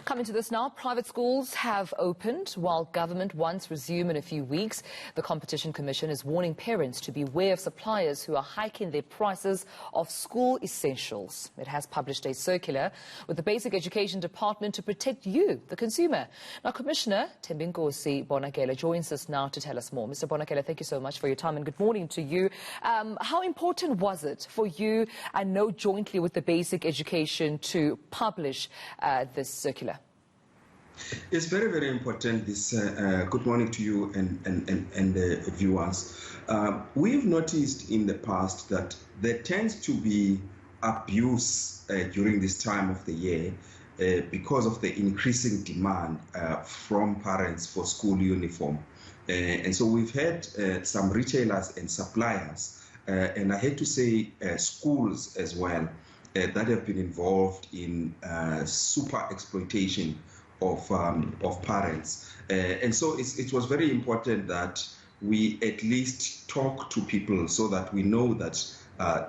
Coming to this now, private schools have opened while government wants resume in a few weeks. The Competition Commission is warning parents to beware of suppliers who are hiking their prices of school essentials. It has published a circular with the Basic Education Department to protect you, the consumer. Now, Commissioner Tembinkosi Bonakele joins us now to tell us more. Mr. Bonakele, thank you so much for your time and good morning to you. How important was it for you, I know jointly with the Basic Education, to publish this circular? It's very, very important. This good morning to you and the viewers. We've noticed in the past that there tends to be abuse during this time of the year because of the increasing demand from parents for school uniform. And so we've had some retailers and suppliers, and I hate to say schools as well, that have been involved in super exploitation of parents. And so it was very important that we at least talk to people so that we know that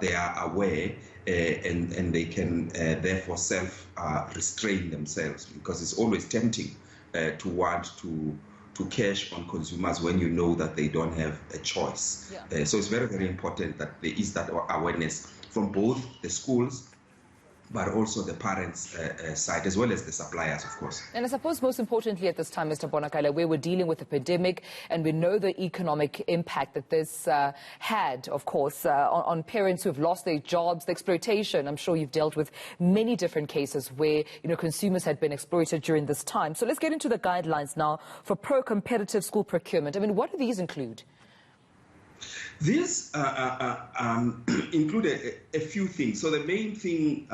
they are aware and they can therefore self-restrain themselves, because it's always tempting to want to cash on consumers when you know that they don't have a choice. Yeah. So it's very, very important that there is that awareness from both the schools but also the parents' side, as well as the suppliers, of course. And I suppose most importantly at this time, Mr. Bonakele, where we're dealing with a pandemic and we know the economic impact that this had, of course, on parents who have lost their jobs, the exploitation. I'm sure you've dealt with many different cases where, consumers had been exploited during this time. So let's get into the guidelines now for pro-competitive school procurement. I mean, what do these include? These include a few things. So the main thing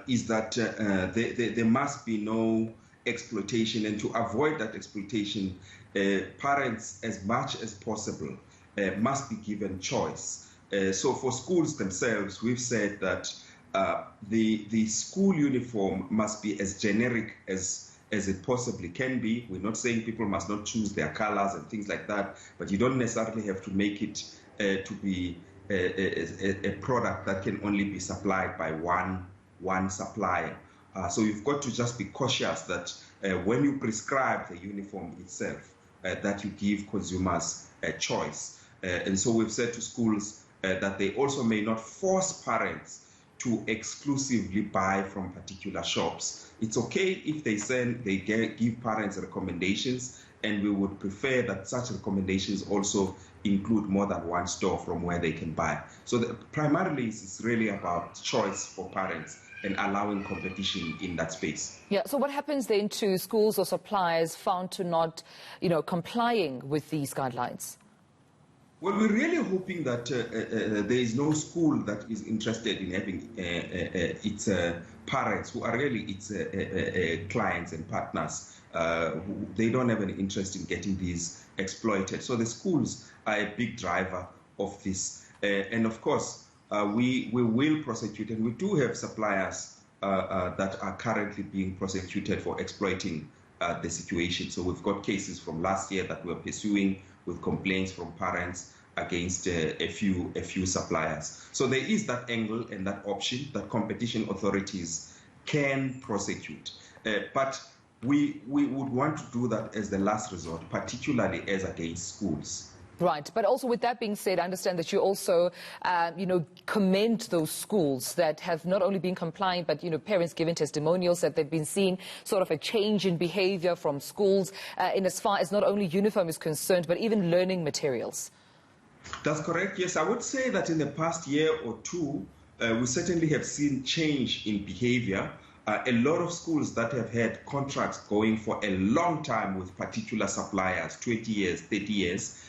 is that there must be no exploitation, and to avoid that exploitation, parents, as much as possible, must be given choice. So for schools themselves, we've said that the school uniform must be as generic as it possibly can be. We're not saying people must not choose their colors and things like that, but you don't necessarily have to make it to be a product that can only be supplied by one supplier. So you've got to just be cautious that when you prescribe the uniform itself, that you give consumers a choice. And so we've said to schools that they also may not force parents to exclusively buy from particular shops. It's okay if they give parents recommendations, and we would prefer that such recommendations also include more than one store from where they can buy. So primarily it's really about choice for parents and allowing competition in that space. Yeah, so what happens then to schools or suppliers found to not, complying with these guidelines? Well, we're really hoping that there is no school that is interested in having its parents, who are really its clients and partners. They don't have any interest in getting these exploited. So the schools are a big driver of this. And of course, we will prosecute, and we do have suppliers that are currently being prosecuted for exploiting the situation. So we've got cases from last year that we're pursuing with complaints from parents against a few suppliers. So there is that angle and that option that competition authorities can prosecute. But we would want to do that as the last resort, particularly as against schools. Right, but also with that being said, I understand that you also, commend those schools that have not only been compliant, but, parents giving testimonials that they've been seeing sort of a change in behavior from schools in as far as not only uniform is concerned, but even learning materials. That's correct, yes. I would say that in the past year or two, we certainly have seen change in behavior. A lot of schools that have had contracts going for a long time with particular suppliers, 20 years, 30 years,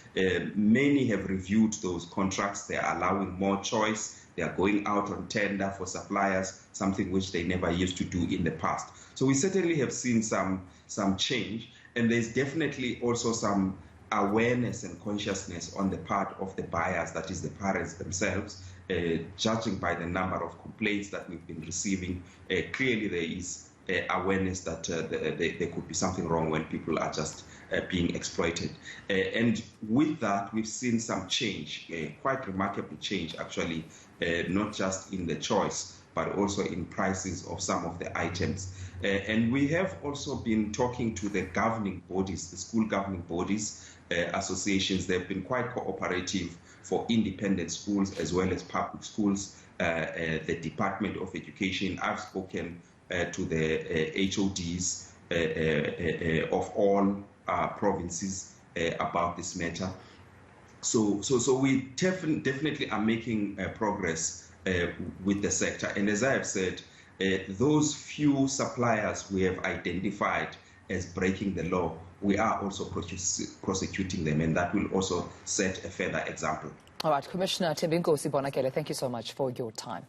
many have reviewed those contracts. They are allowing more choice. They are going out on tender for suppliers, something which they never used to do in the past. So we certainly have seen some change, and there's definitely also some awareness and consciousness on the part of the buyers, that is the parents themselves. Judging by the number of complaints that we've been receiving, clearly there is awareness that there could be something wrong when people are just being exploited. And with that, we've seen some change, quite remarkable change actually, not just in the choice, but also in prices of some of the items. And we have also been talking to the governing bodies, the school governing bodies, associations. They've been quite cooperative for independent schools as well as public schools, the Department of Education. I've spoken to the HODs of all provinces about this matter. So we definitely are making progress with the sector. And as I have said, those few suppliers we have identified as breaking the law, we are also prosecuting them, and that will also set a further example. All right, Commissioner Tembinkosi Bonakele, thank you so much for your time.